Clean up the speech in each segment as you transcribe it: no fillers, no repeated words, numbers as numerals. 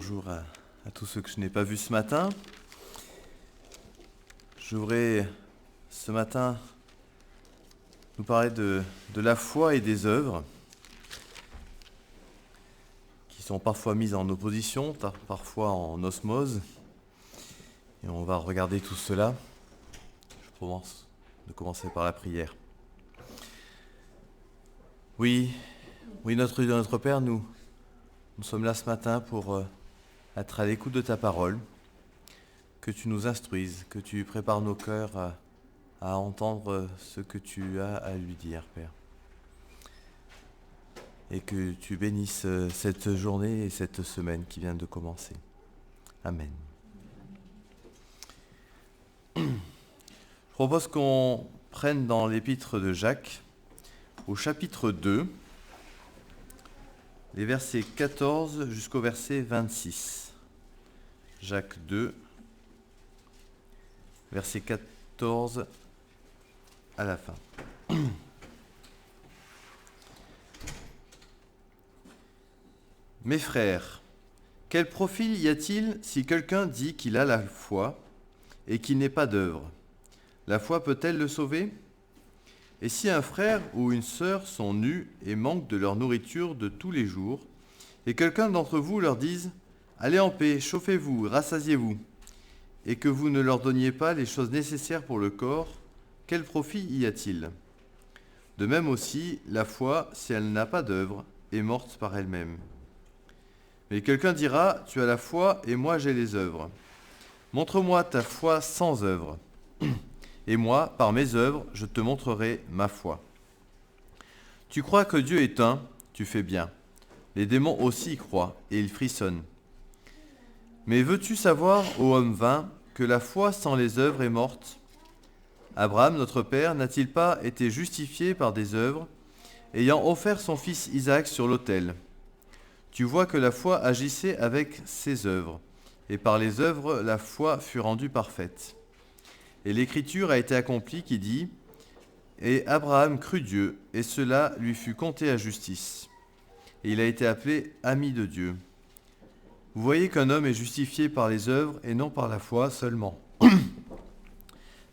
bonjour à tous ceux que je n'ai pas vus ce matin. Je voudrais ce matin nous parler de la foi et des œuvres qui sont parfois mises en opposition, parfois en osmose. Et on va regarder tout cela. Je propose de commencer par la prière. Oui, notre Père, nous sommes là ce matin pour être à l'écoute de ta parole, que tu nous instruises, que tu prépares nos cœurs à entendre ce que tu as à lui dire, Père. Et que tu bénisses cette journée et cette semaine qui vient de commencer. Amen. Je propose qu'on prenne dans l'épître de Jacques, au chapitre 2, les versets 14 jusqu'au verset 26. Jacques 2, verset 14 à la fin. Mes frères, quel profit y a-t-il si quelqu'un dit qu'il a la foi et qu'il n'est pas d'œuvre? La foi peut-elle le sauver? Et si un frère ou une sœur sont nus et manquent de leur nourriture de tous les jours, et quelqu'un d'entre vous leur dise « Allez en paix, chauffez-vous, rassasiez-vous », et que vous ne leur donniez pas les choses nécessaires pour le corps, quel profit y a-t-il? De même aussi, la foi, si elle n'a pas d'œuvre, est morte par elle-même. Mais quelqu'un dira « Tu as la foi et moi j'ai les œuvres. Montre-moi ta foi sans œuvres. » Et moi, par mes œuvres, je te montrerai ma foi. Tu crois que Dieu est un, tu fais bien. Les démons aussi y croient, et ils frissonnent. Mais veux-tu savoir, ô homme vain, que la foi sans les œuvres est morte? Abraham, notre père, n'a-t-il pas été justifié par des œuvres, ayant offert son fils Isaac sur l'autel? Tu vois que la foi agissait avec ses œuvres, et par les œuvres, la foi fut rendue parfaite. Et l'Écriture a été accomplie qui dit « Et Abraham crut Dieu, et cela lui fut compté à justice. Et il a été appelé ami de Dieu. » Vous voyez qu'un homme est justifié par les œuvres et non par la foi seulement.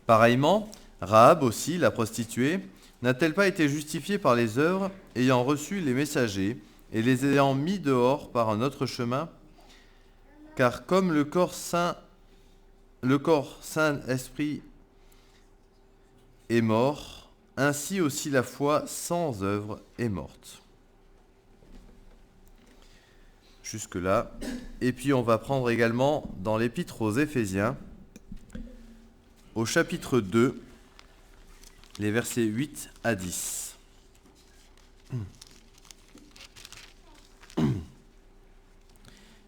Pareillement, Rahab aussi, la prostituée, n'a-t-elle pas été justifiée par les œuvres, ayant reçu les messagers et les ayant mis dehors par un autre chemin? Car comme le corps Saint-Esprit est mort, ainsi aussi la foi sans œuvre est morte. Jusque-là. Et puis on va prendre également dans l'épître aux Éphésiens, au chapitre 2, les versets 8 à 10.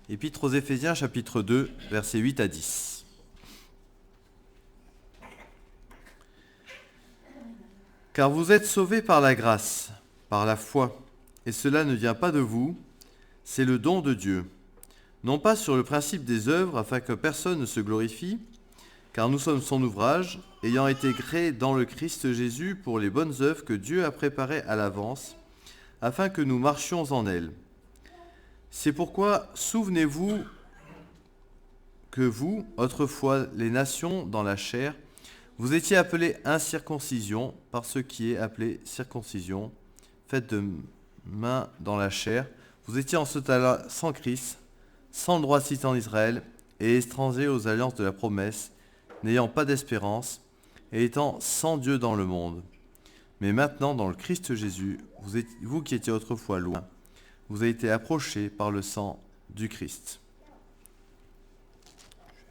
Épître aux Éphésiens, chapitre 2, versets 8 à 10. Car vous êtes sauvés par la grâce, par la foi, et cela ne vient pas de vous, c'est le don de Dieu. Non pas sur le principe des œuvres, afin que personne ne se glorifie, car nous sommes son ouvrage, ayant été créés dans le Christ Jésus pour les bonnes œuvres que Dieu a préparées à l'avance, afin que nous marchions en elles. C'est pourquoi, souvenez-vous que vous, autrefois les nations dans la chair, vous étiez appelés incirconcision par ce qui est appelé circoncision, faite de main dans la chair. Vous étiez en ce temps-là sans Christ, sans le droit de cité en Israël, et étrangers aux alliances de la promesse, n'ayant pas d'espérance, et étant sans Dieu dans le monde. Mais maintenant, dans le Christ Jésus, vous qui étiez autrefois loin, vous avez été approchés par le sang du Christ.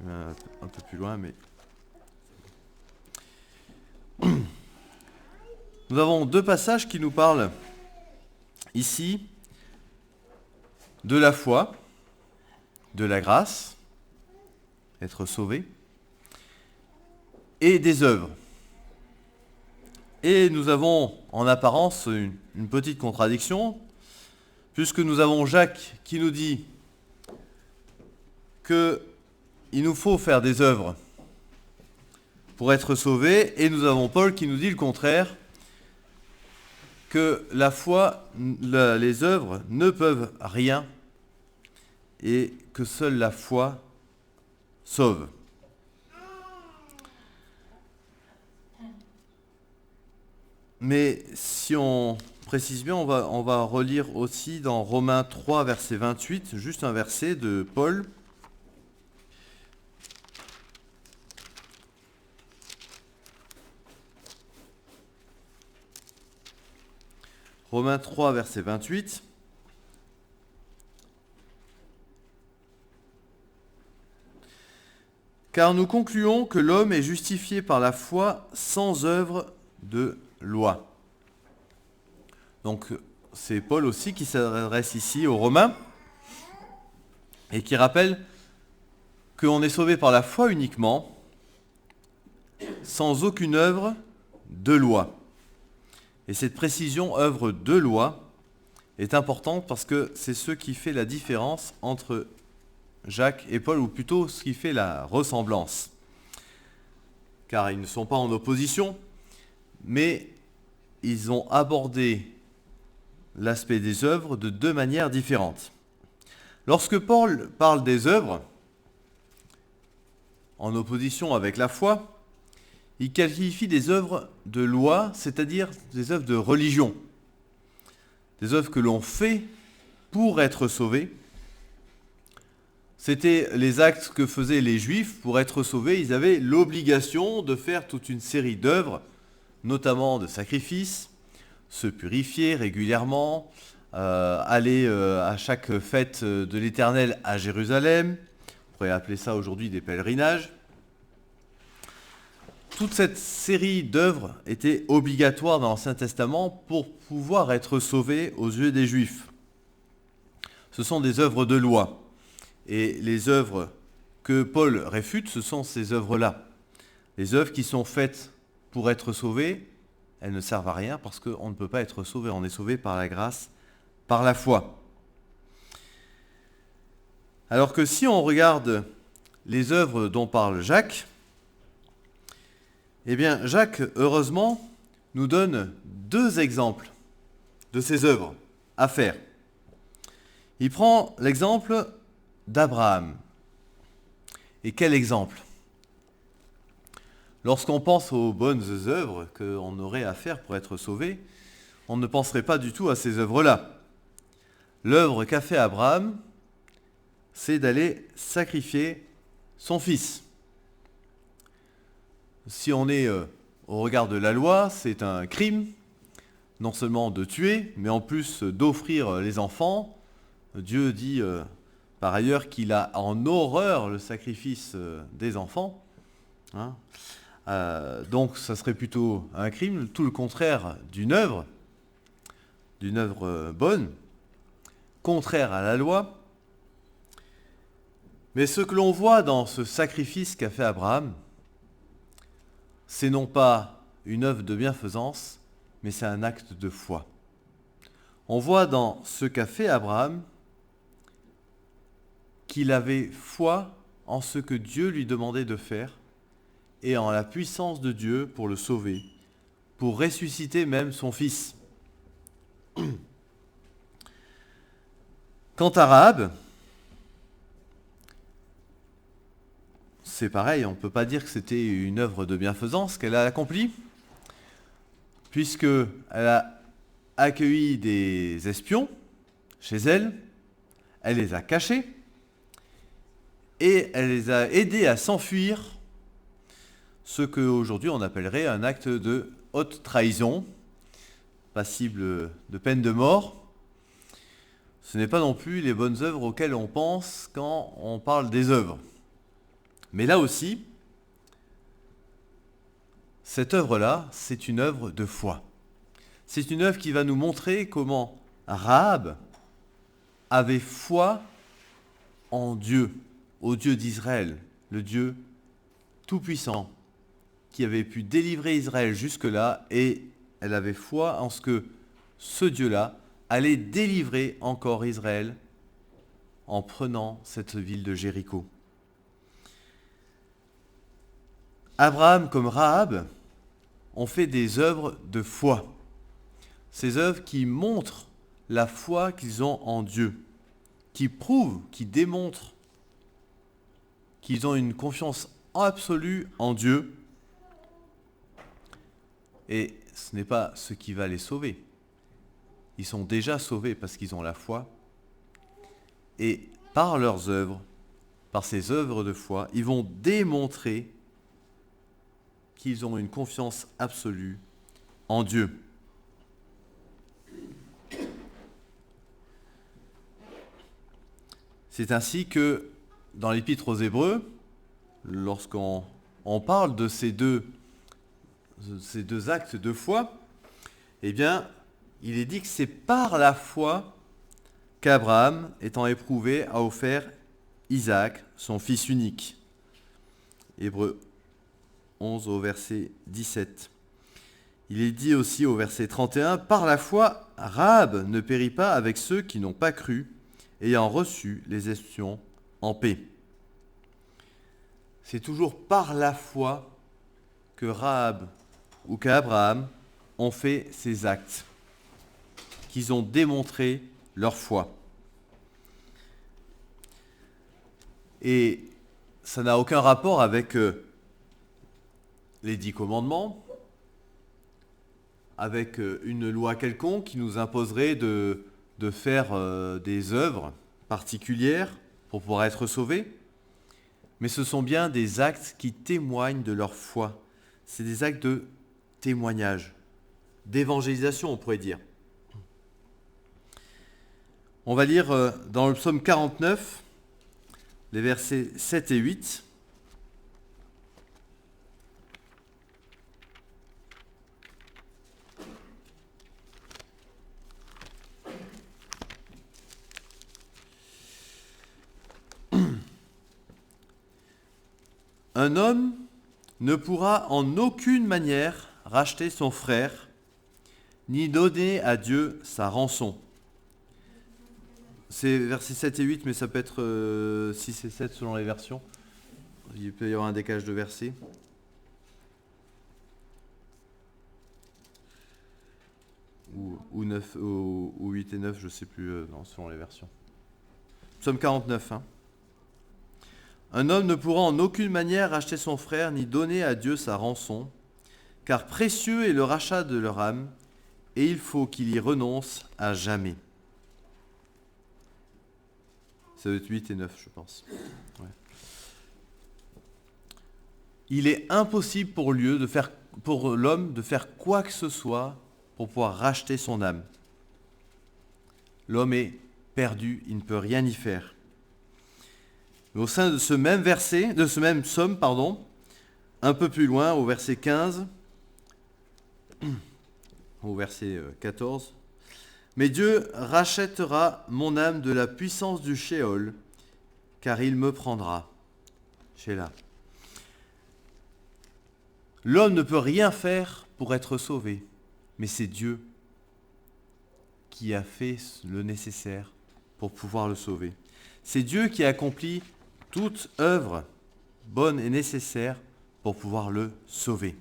Je vais un peu plus loin, mais... Nous avons deux passages qui nous parlent ici de la foi, de la grâce, être sauvé, et des œuvres. Et nous avons en apparence une petite contradiction, puisque nous avons Jacques qui nous dit qu'il nous faut faire des œuvres pour être sauvés, et nous avons Paul qui nous dit le contraire, que la foi, les œuvres ne peuvent rien, et que seule la foi sauve. Mais si on précise bien, on va relire aussi dans Romains 3, verset 28, juste un verset de Paul. Romains 3, verset 28. Car nous concluons que l'homme est justifié par la foi sans œuvre de loi. Donc c'est Paul aussi qui s'adresse ici aux Romains et qui rappelle qu'on est sauvé par la foi uniquement, sans aucune œuvre de loi. Et cette précision œuvre de loi est importante parce que c'est ce qui fait la différence entre Jacques et Paul, ou plutôt ce qui fait la ressemblance. Car ils ne sont pas en opposition, mais ils ont abordé l'aspect des œuvres de deux manières différentes. Lorsque Paul parle des œuvres, en opposition avec la foi, il qualifie des œuvres de loi, c'est-à-dire des œuvres de religion, des œuvres que l'on fait pour être sauvé. C'était les actes que faisaient les Juifs pour être sauvés. Ils avaient l'obligation de faire toute une série d'œuvres, notamment de sacrifices, se purifier régulièrement, aller à chaque fête de l'Éternel à Jérusalem. On pourrait appeler ça aujourd'hui des pèlerinages. Toute cette série d'œuvres était obligatoire dans l'Ancien Testament pour pouvoir être sauvé aux yeux des Juifs. Ce sont des œuvres de loi. Et les œuvres que Paul réfute, ce sont ces œuvres-là. Les œuvres qui sont faites pour être sauvées, elles ne servent à rien parce qu'on ne peut pas être sauvé. On est sauvé par la grâce, par la foi. Alors que si on regarde les œuvres dont parle Jacques, eh bien Jacques, heureusement, nous donne deux exemples de ces œuvres à faire. Il prend l'exemple d'Abraham. Et quel exemple? Lorsqu'on pense aux bonnes œuvres qu'on aurait à faire pour être sauvé, on ne penserait pas du tout à ces œuvres-là. L'œuvre qu'a fait Abraham, c'est d'aller sacrifier son fils. Si on est au regard de la loi, c'est un crime, non seulement de tuer, mais en plus d'offrir les enfants. Dieu dit par ailleurs qu'il a en horreur le sacrifice des enfants. Donc ça serait plutôt un crime, tout le contraire d'une œuvre bonne, contraire à la loi. Mais ce que l'on voit dans ce sacrifice qu'a fait Abraham, c'est non pas une œuvre de bienfaisance, mais c'est un acte de foi. On voit dans ce qu'a fait Abraham qu'il avait foi en ce que Dieu lui demandait de faire et en la puissance de Dieu pour le sauver, pour ressusciter même son fils. Quant à Rahab, c'est pareil, on ne peut pas dire que c'était une œuvre de bienfaisance qu'elle a accomplie, puisqu'elle a accueilli des espions chez elle, elle les a cachés, et elle les a aidés à s'enfuir, ce qu'aujourd'hui on appellerait un acte de haute trahison, passible de peine de mort. Ce n'est pas non plus les bonnes œuvres auxquelles on pense quand on parle des œuvres. Mais là aussi, cette œuvre-là, c'est une œuvre de foi. C'est une œuvre qui va nous montrer comment Rahab avait foi en Dieu, au Dieu d'Israël, le Dieu tout-puissant, qui avait pu délivrer Israël jusque-là, et elle avait foi en ce que ce Dieu-là allait délivrer encore Israël en prenant cette ville de Jéricho. Abraham comme Rahab ont fait des œuvres de foi. Ces œuvres qui montrent la foi qu'ils ont en Dieu, qui prouvent, qui démontrent qu'ils ont une confiance absolue en Dieu. Et ce n'est pas ce qui va les sauver. Ils sont déjà sauvés parce qu'ils ont la foi. Et par leurs œuvres, par ces œuvres de foi, ils vont démontrer qu'ils ont une confiance absolue en Dieu. C'est ainsi que dans l'Épître aux Hébreux, lorsqu'on parle de ces deux actes de foi, eh bien, il est dit que c'est par la foi qu'Abraham, étant éprouvé, a offert Isaac, son fils unique. Hébreux 11 au verset 17. Il est dit aussi au verset 31, « Par la foi, Rahab ne périt pas avec ceux qui n'ont pas cru, ayant reçu les espions en paix. » C'est toujours par la foi que Rahab ou qu'Abraham ont fait ces actes, qu'ils ont démontré leur foi. Et ça n'a aucun rapport avec les 10 commandements, avec une loi quelconque qui nous imposerait de faire des œuvres particulières pour pouvoir être sauvés. Mais ce sont bien des actes qui témoignent de leur foi. C'est des actes de témoignage, d'évangélisation, on pourrait dire. On va lire dans le psaume 49, les versets 7 et 8. Un homme ne pourra en aucune manière racheter son frère, ni donner à Dieu sa rançon. C'est versets 7 et 8, mais ça peut être 6 et 7 selon les versions. Il peut y avoir un décalage de versets. Ou 9, ou 8 et 9, je ne sais plus, selon les versions. Psaume 49, hein. Un homme ne pourra en aucune manière racheter son frère, ni donner à Dieu sa rançon, car précieux est le rachat de leur âme, et il faut qu'il y renonce à jamais. Ça doit être 8 et 9, je pense. Ouais. Il est impossible pour l'homme de faire quoi que ce soit pour pouvoir racheter son âme. L'homme est perdu, il ne peut rien y faire. Mais au sein de ce même verset, de ce même psaume, un peu plus loin, au verset 15, au verset 14, « Mais Dieu rachètera mon âme de la puissance du Sheol, car il me prendra. » Sheila. L'homme ne peut rien faire pour être sauvé, mais c'est Dieu qui a fait le nécessaire pour pouvoir le sauver. C'est Dieu qui a accompli toute œuvre bonne et nécessaire pour pouvoir le sauver.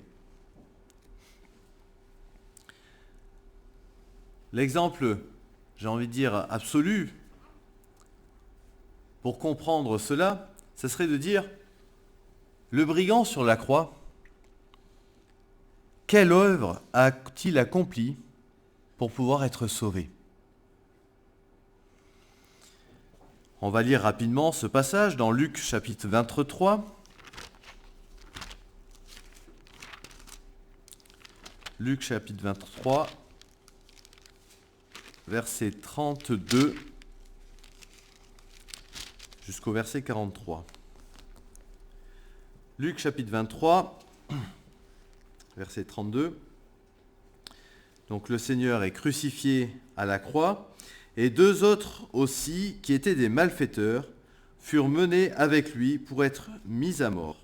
L'exemple, j'ai envie de dire, absolu, pour comprendre cela, ce serait de dire, le brigand sur la croix, quelle œuvre a-t-il accompli pour pouvoir être sauvé ? On va lire rapidement ce passage dans Luc chapitre 23. Luc chapitre 23, verset 32 jusqu'au verset 43. Luc chapitre 23, verset 32. Donc le Seigneur est crucifié à la croix, et 2 autres aussi, qui étaient des malfaiteurs, furent menés avec lui pour être mis à mort.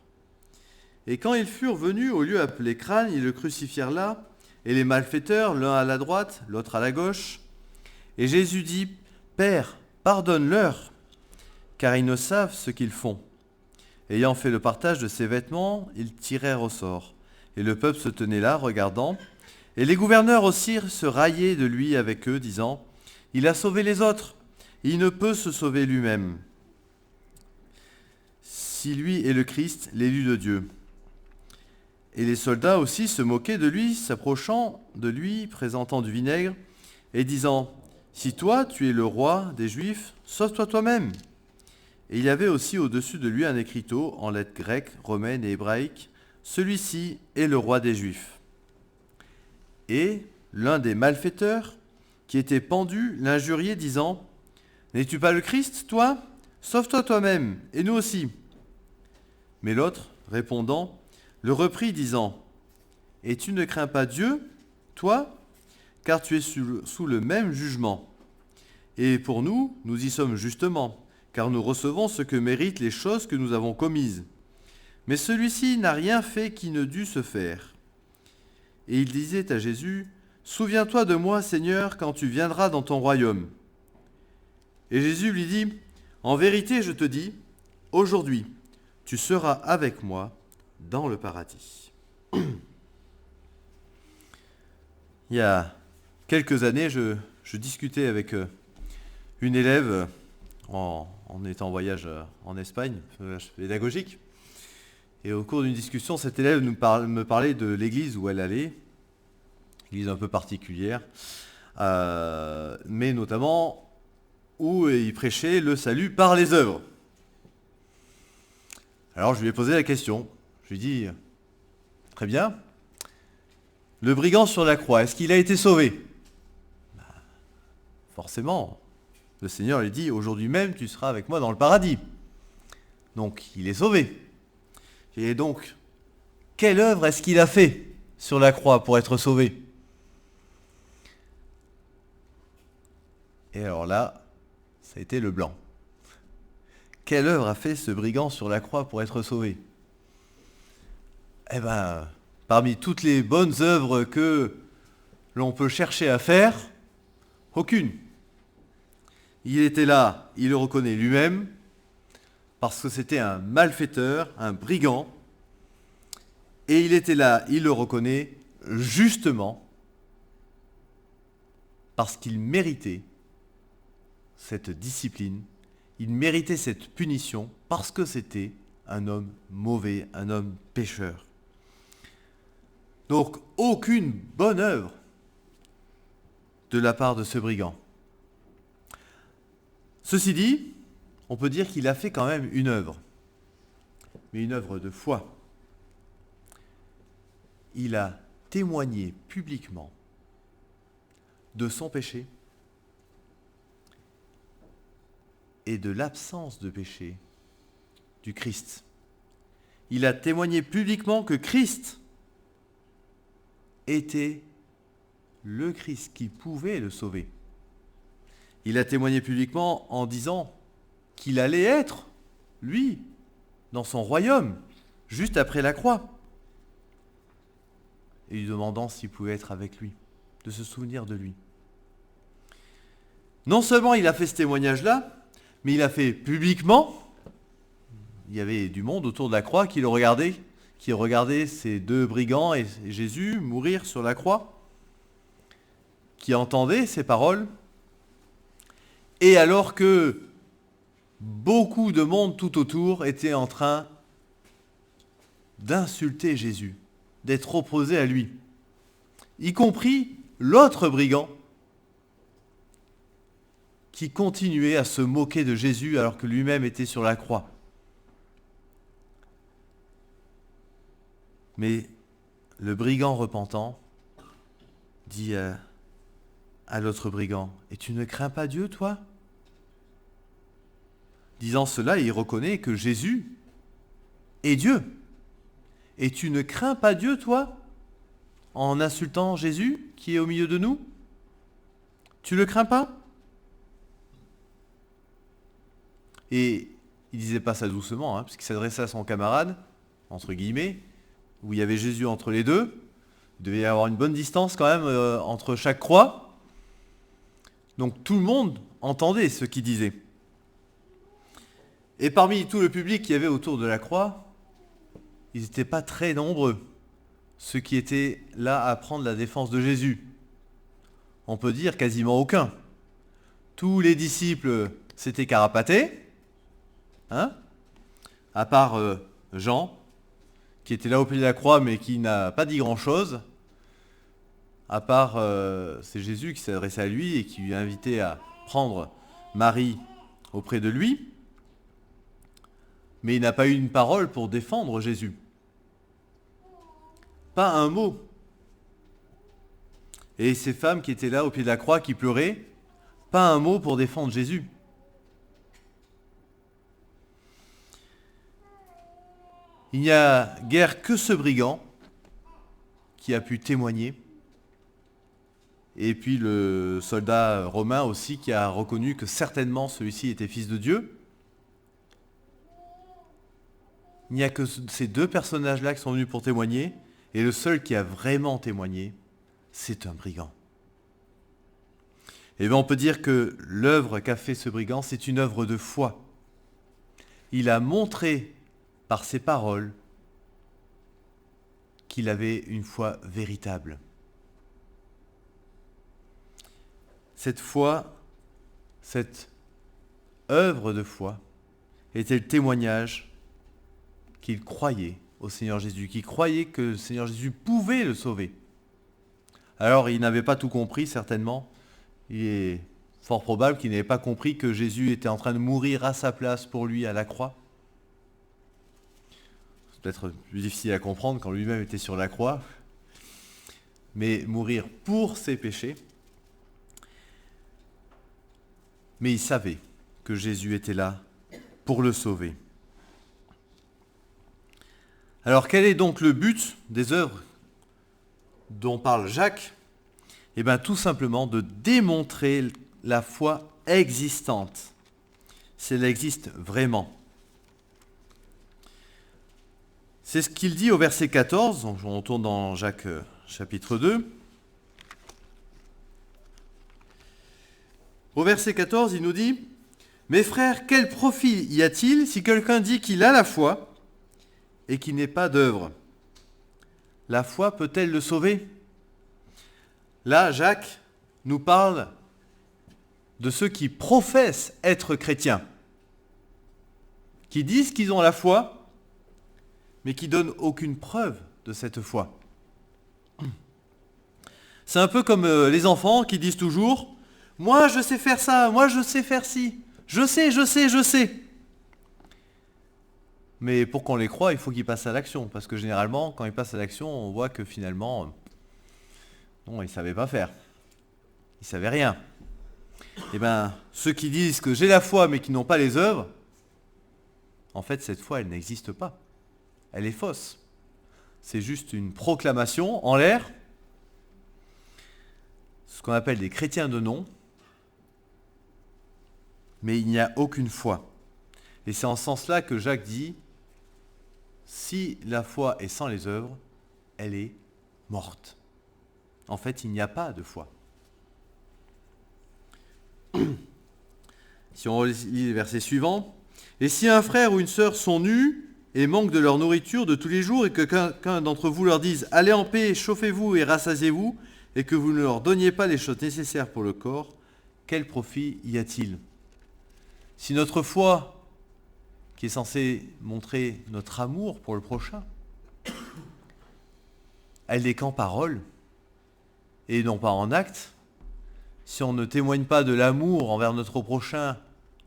Et quand ils furent venus au lieu appelé Crâne, ils le crucifièrent là, et les malfaiteurs, l'un à la droite, l'autre à la gauche. Et Jésus dit, « Père, pardonne-leur, car ils ne savent ce qu'ils font. » Ayant fait le partage de ses vêtements, ils tirèrent au sort. Et le peuple se tenait là, regardant. Et les gouverneurs aussi se raillaient de lui avec eux, disant, « Il a sauvé les autres, il ne peut se sauver lui-même. si lui est le Christ, l'élu de Dieu. Et les soldats aussi se moquaient de lui, s'approchant de lui, présentant du vinaigre, et disant, « Si toi, tu es le roi des Juifs, sauve-toi toi-même. » Et il y avait aussi au-dessus de lui un écriteau en lettres grecques, romaines et hébraïques, « Celui-ci est le roi des Juifs. » Et l'un des malfaiteurs, qui était pendu, l'injuriait, disant, « N'es-tu pas le Christ, toi ? Sauve-toi toi-même, et nous aussi. » Mais l'autre, répondant, le reprit, disant, « Et tu ne crains pas Dieu, toi, car tu es sous le même jugement. Et pour nous, nous y sommes justement, car nous recevons ce que méritent les choses que nous avons commises. Mais celui-ci n'a rien fait qui ne dût se faire. » Et il disait à Jésus, « Souviens-toi de moi, Seigneur, quand tu viendras dans ton royaume. » Et Jésus lui dit, « En vérité, je te dis, aujourd'hui, tu seras avec moi dans le paradis. » Il y a quelques années, je discutais avec une élève en étant en voyage en Espagne, voyage pédagogique. Et au cours d'une discussion, cette élève me parlait de l'église où elle allait, église un peu particulière, mais notamment où il prêchait le salut par les œuvres. Alors je lui ai posé la question. Je lui ai dit, très bien, le brigand sur la croix, est-ce qu'il a été sauvé ? Forcément, le Seigneur lui dit, aujourd'hui même tu seras avec moi dans le paradis. Donc il est sauvé. Et donc, quelle œuvre est-ce qu'il a fait sur la croix pour être sauvé ? Et alors là, ça a été le blanc. Quelle œuvre a fait ce brigand sur la croix pour être sauvé ? Eh bien, parmi toutes les bonnes œuvres que l'on peut chercher à faire, aucune. Il était là, il le reconnaît lui-même, parce que c'était un malfaiteur, un brigand, et il était là, il le reconnaît justement, parce qu'il méritait cette discipline, il méritait cette punition, parce que c'était un homme mauvais, un homme pécheur. Donc, aucune bonne œuvre de la part de ce brigand. Ceci dit, on peut dire qu'il a fait quand même une œuvre, mais une œuvre de foi. Il a témoigné publiquement de son péché et de l'absence de péché du Christ. Il a témoigné publiquement que Christ était le Christ qui pouvait le sauver. Il a témoigné publiquement en disant qu'il allait être, lui, dans son royaume, juste après la croix. Et lui demandant s'il pouvait être avec lui, de se souvenir de lui. Non seulement il a fait ce témoignage-là, mais il a fait publiquement. Il y avait du monde autour de la croix qui le regardait, qui regardait ces deux brigands et Jésus mourir sur la croix, qui entendait ces paroles. Et alors que beaucoup de monde tout autour était en train d'insulter Jésus, d'être opposé à lui, y compris l'autre brigand qui continuait à se moquer de Jésus alors que lui-même était sur la croix. Mais le brigand repentant dit à l'autre brigand, « Et tu ne crains pas Dieu, toi ?» Disant cela, il reconnaît que Jésus est Dieu. « Et tu ne crains pas Dieu, toi, en insultant Jésus qui est au milieu de nous ? Tu ne le crains pas ?» Et il disait pas ça doucement, parce qu'il s'adressait à son camarade, entre guillemets, où il y avait Jésus entre les deux. Il devait y avoir une bonne distance quand même entre chaque croix. Donc tout le monde entendait ce qu'il disait. Et parmi tout le public qui y avait autour de la croix, ils n'étaient pas très nombreux, ceux qui étaient là à prendre la défense de Jésus. On peut dire quasiment aucun. Tous les disciples s'étaient carapatés, à part Jean, qui était là au pied de la croix mais qui n'a pas dit grand-chose, à part c'est Jésus qui s'est adressé à lui et qui lui a invité à prendre Marie auprès de lui, mais il n'a pas eu une parole pour défendre Jésus. Pas un mot. Et ces femmes qui étaient là au pied de la croix, qui pleuraient, pas un mot pour défendre Jésus. Il n'y a guère que ce brigand qui a pu témoigner. Et puis le soldat romain aussi qui a reconnu que certainement celui-ci était fils de Dieu. Il n'y a que ces deux personnages-là qui sont venus pour témoigner. Et le seul qui a vraiment témoigné, c'est un brigand. Et bien on peut dire que l'œuvre qu'a fait ce brigand, c'est une œuvre de foi. Il a montré par ses paroles qu'il avait une foi véritable. Cette foi, cette œuvre de foi, était le témoignage qu'il croyait au Seigneur Jésus, qu'il croyait que le Seigneur Jésus pouvait le sauver. Alors il n'avait pas tout compris certainement. Il est fort probable qu'il n'avait pas compris que Jésus était en train de mourir à sa place pour lui à la croix. C'est peut-être plus difficile à comprendre quand lui-même était sur la croix. Mais mourir pour ses péchés. Mais il savait que Jésus était là pour le sauver. Alors quel est donc le but des œuvres dont parle Jacques ? Eh bien tout simplement de démontrer la foi existante, si elle existe vraiment. C'est ce qu'il dit au verset 14, donc on retourne dans Jacques chapitre 2. Au verset 14, il nous dit « Mes frères, quel profit y a-t-il si quelqu'un dit qu'il a la foi et qu'il n'est pas d'œuvre ? La foi peut-elle le sauver ?» Là, Jacques nous parle de ceux qui professent être chrétiens, qui disent qu'ils ont la foi, mais qui ne donnent aucune preuve de cette foi. C'est un peu comme les enfants qui disent toujours « Moi, je sais faire ça, moi, je sais faire ci, je sais. » Mais pour qu'on les croie, il faut qu'ils passent à l'action, parce que généralement, quand ils passent à l'action, on voit que finalement, non, ils ne savaient pas faire. Ils ne savaient rien. Eh bien, ceux qui disent que j'ai la foi, mais qui n'ont pas les œuvres, en fait, cette foi, elle n'existe pas. Elle est fausse. C'est juste une proclamation en l'air, ce qu'on appelle des chrétiens de nom, mais il n'y a aucune foi. Et c'est en ce sens-là que Jacques dit, si la foi est sans les œuvres, elle est morte. En fait, il n'y a pas de foi. Si on lit les versets suivants, « Et si un frère ou une sœur sont nus et manquent de leur nourriture de tous les jours, et que quelqu'un d'entre vous leur dise « Allez en paix, chauffez-vous et rassasiez-vous », et que vous ne leur donniez pas les choses nécessaires pour le corps, quel profit y a-t-il ? Si notre foi, qui est censée montrer notre amour pour le prochain, elle n'est qu'en parole, et non pas en acte, si on ne témoigne pas de l'amour envers notre prochain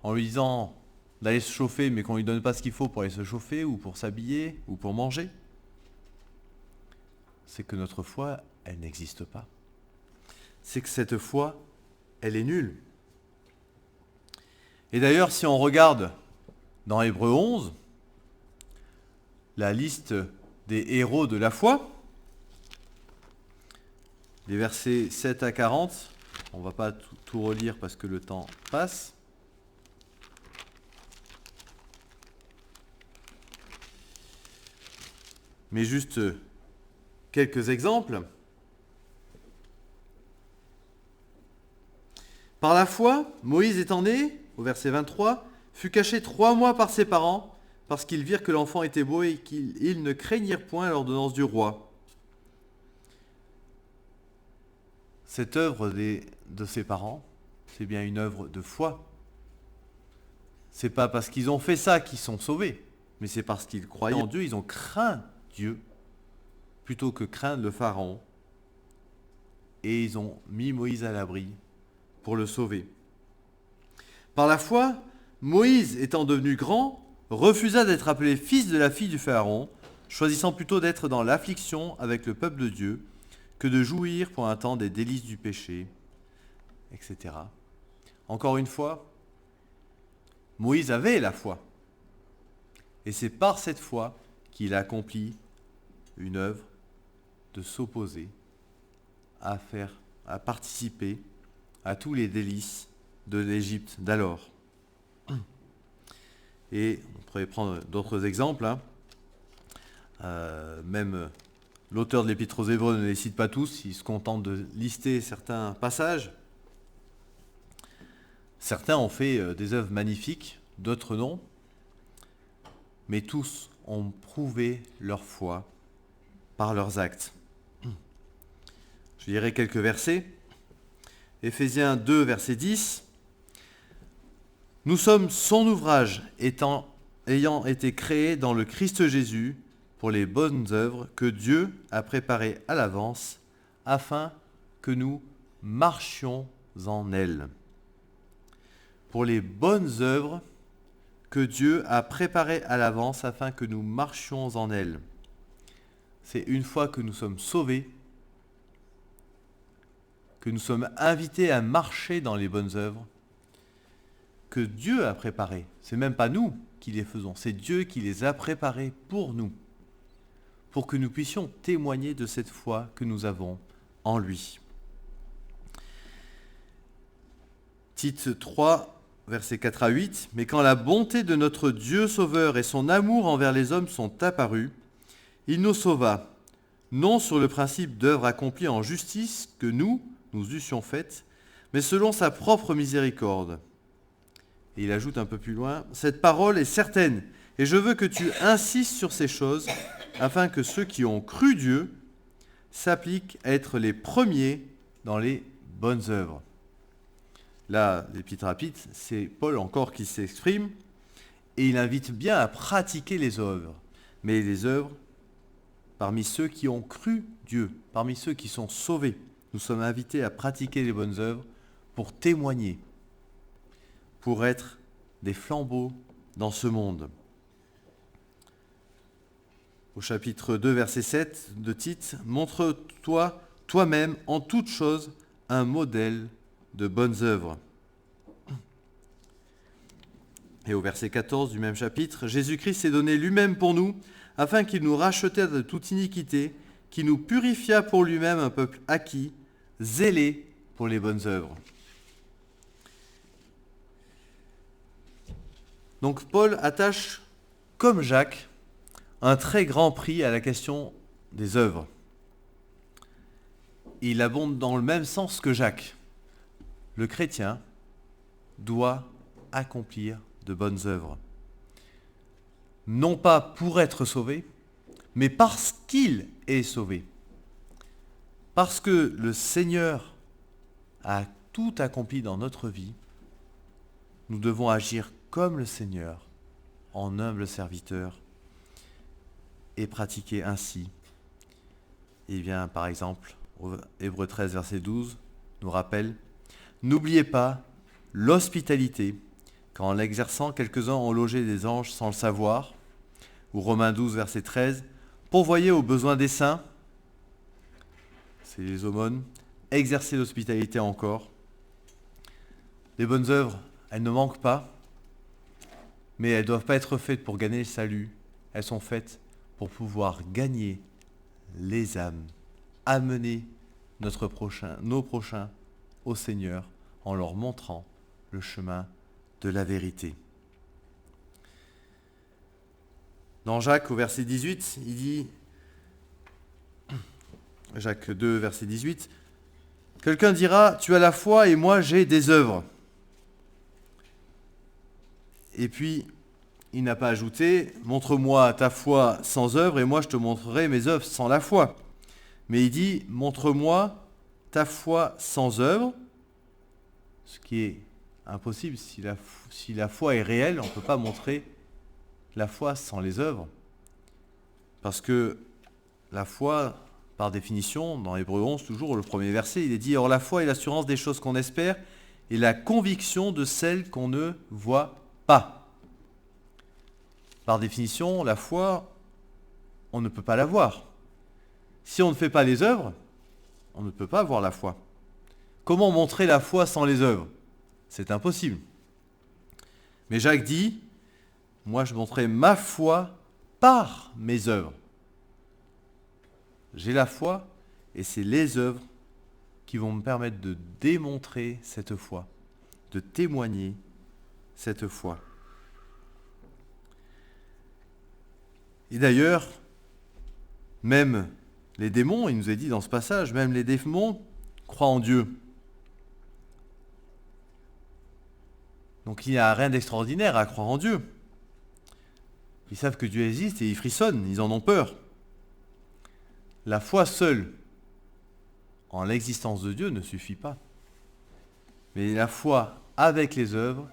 en lui disant d'aller se chauffer, mais qu'on ne lui donne pas ce qu'il faut pour aller se chauffer, ou pour s'habiller, ou pour manger, c'est que notre foi, elle n'existe pas. C'est que cette foi, elle est nulle. Et d'ailleurs, si on regarde dans Hébreux 11, la liste des héros de la foi, les versets 7 à 40, on ne va pas tout relire parce que le temps passe. Mais juste quelques exemples. Par la foi, Moïse étant né, au verset 23, fut caché 3 mois par ses parents, parce qu'ils virent que l'enfant était beau et qu'ils ne craignirent point l'ordonnance du roi. Cette œuvre de ses parents, c'est bien une œuvre de foi. C'est pas parce qu'ils ont fait ça qu'ils sont sauvés. mais c'est parce qu'ils croyaient en Dieu, ils ont craint Dieu plutôt que craindre le Pharaon. Et ils ont mis Moïse à l'abri pour le sauver. Par la foi, Moïse, étant devenu grand, refusa d'être appelé fils de la fille du Pharaon, choisissant plutôt d'être dans l'affliction avec le peuple de Dieu que de jouir pour un temps des délices du péché, etc. Encore une fois, Moïse avait la foi. Et c'est par cette foi qu'il a accompli une œuvre de s'opposer à participer à tous les délices de l'Égypte d'alors. Et on pourrait prendre d'autres exemples. Même l'auteur de l'Épître aux Hébreux ne les cite pas tous, il se contente de lister certains passages. Certains ont fait des œuvres magnifiques, d'autres non, mais tous ont prouvé leur foi par leurs actes. Je lirai quelques versets. Éphésiens 2, verset 10. Nous sommes son ouvrage, ayant été créés dans le Christ Jésus pour les bonnes œuvres que Dieu a préparées à l'avance, afin que nous marchions en elles. Pour les bonnes œuvres que Dieu a préparées à l'avance, afin que nous marchions en elles. C'est une fois que nous sommes sauvés, que nous sommes invités à marcher dans les bonnes œuvres, que Dieu a préparées. C'est même pas nous qui les faisons, c'est Dieu qui les a préparées pour nous, pour que nous puissions témoigner de cette foi que nous avons en lui. Tite 3, versets 4 à 8. Mais quand la bonté de notre Dieu Sauveur et son amour envers les hommes sont apparus, il nous sauva, non sur le principe d'œuvres accomplies en justice que nous eussions faites, mais selon sa propre miséricorde. Et il ajoute un peu plus loin, cette parole est certaine, et je veux que tu insistes sur ces choses, afin que ceux qui ont cru Dieu s'appliquent à être les premiers dans les bonnes œuvres. Là, l'épître rapide, c'est Paul encore qui s'exprime, et il invite bien à pratiquer les œuvres, mais les œuvres parmi ceux qui ont cru Dieu, parmi ceux qui sont sauvés. Nous sommes invités à pratiquer les bonnes œuvres pour témoigner, pour être des flambeaux dans ce monde. Au chapitre 2, verset 7 de Tite, « Montre-toi toi-même en toutes choses un modèle de bonnes œuvres. » Et au verset 14 du même chapitre, « Jésus-Christ s'est donné lui-même pour nous, afin qu'il nous racheta de toute iniquité, qui nous purifia pour lui-même un peuple acquis, zélé pour les bonnes œuvres. » Donc Paul attache, comme Jacques, un très grand prix à la question des œuvres. Il abonde dans le même sens que Jacques. Le chrétien doit accomplir de bonnes œuvres. Non pas pour être sauvé, mais parce qu'il est sauvé. Parce que le Seigneur a tout accompli dans notre vie, nous devons agir comme le Seigneur, en humble serviteur, et pratiquer ainsi. Il vient par exemple, au Hébreux 13, verset 12, nous rappelle « N'oubliez pas l'hospitalité, quand en l'exerçant, quelques-uns ont logé des anges sans le savoir. » Ou Romains 12, verset 13, « Pourvoyez aux besoins des saints, c'est les aumônes, exercez l'hospitalité encore. » Les bonnes œuvres, elles ne manquent pas, mais elles ne doivent pas être faites pour gagner le salut. Elles sont faites pour pouvoir gagner les âmes, amener nos prochains au Seigneur en leur montrant le chemin de la vérité. Dans Jacques, au verset 18, il dit, Jacques 2, verset 18, « Quelqu'un dira, tu as la foi et moi j'ai des œuvres. » Et puis, il n'a pas ajouté, « Montre-moi ta foi sans œuvre et moi je te montrerai mes œuvres sans la foi. » Mais il dit, « Montre-moi ta foi sans œuvre. » Ce qui est impossible, si la foi est réelle, on ne peut pas montrer la foi sans les œuvres. Parce que la foi, par définition, dans Hébreux 11, toujours le premier verset, il est dit « Or la foi est l'assurance des choses qu'on espère et la conviction de celles qu'on ne voit pas. » Par définition, la foi, on ne peut pas l'avoir. Si on ne fait pas les œuvres, on ne peut pas avoir la foi. Comment montrer la foi sans les œuvres ? C'est impossible. Mais Jacques dit, moi je montrerai ma foi par mes œuvres. J'ai la foi et c'est les œuvres qui vont me permettre de démontrer cette foi, de témoigner cette foi. Et d'ailleurs, même les démons, il nous est dit dans ce passage, même les démons croient en Dieu. Donc il n'y a rien d'extraordinaire à croire en Dieu. Ils savent que Dieu existe et ils frissonnent, ils en ont peur. La foi seule en l'existence de Dieu ne suffit pas. Mais la foi avec les œuvres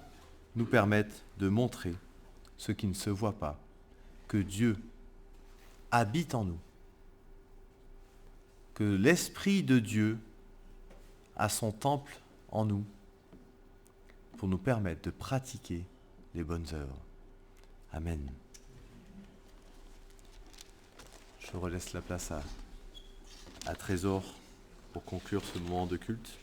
nous permettent de montrer ce qui ne se voit pas, que Dieu habite en nous, que l'Esprit de Dieu a son temple en nous pour nous permettre de pratiquer les bonnes œuvres. Amen. Je relaisse la place à Trésor pour conclure ce moment de culte.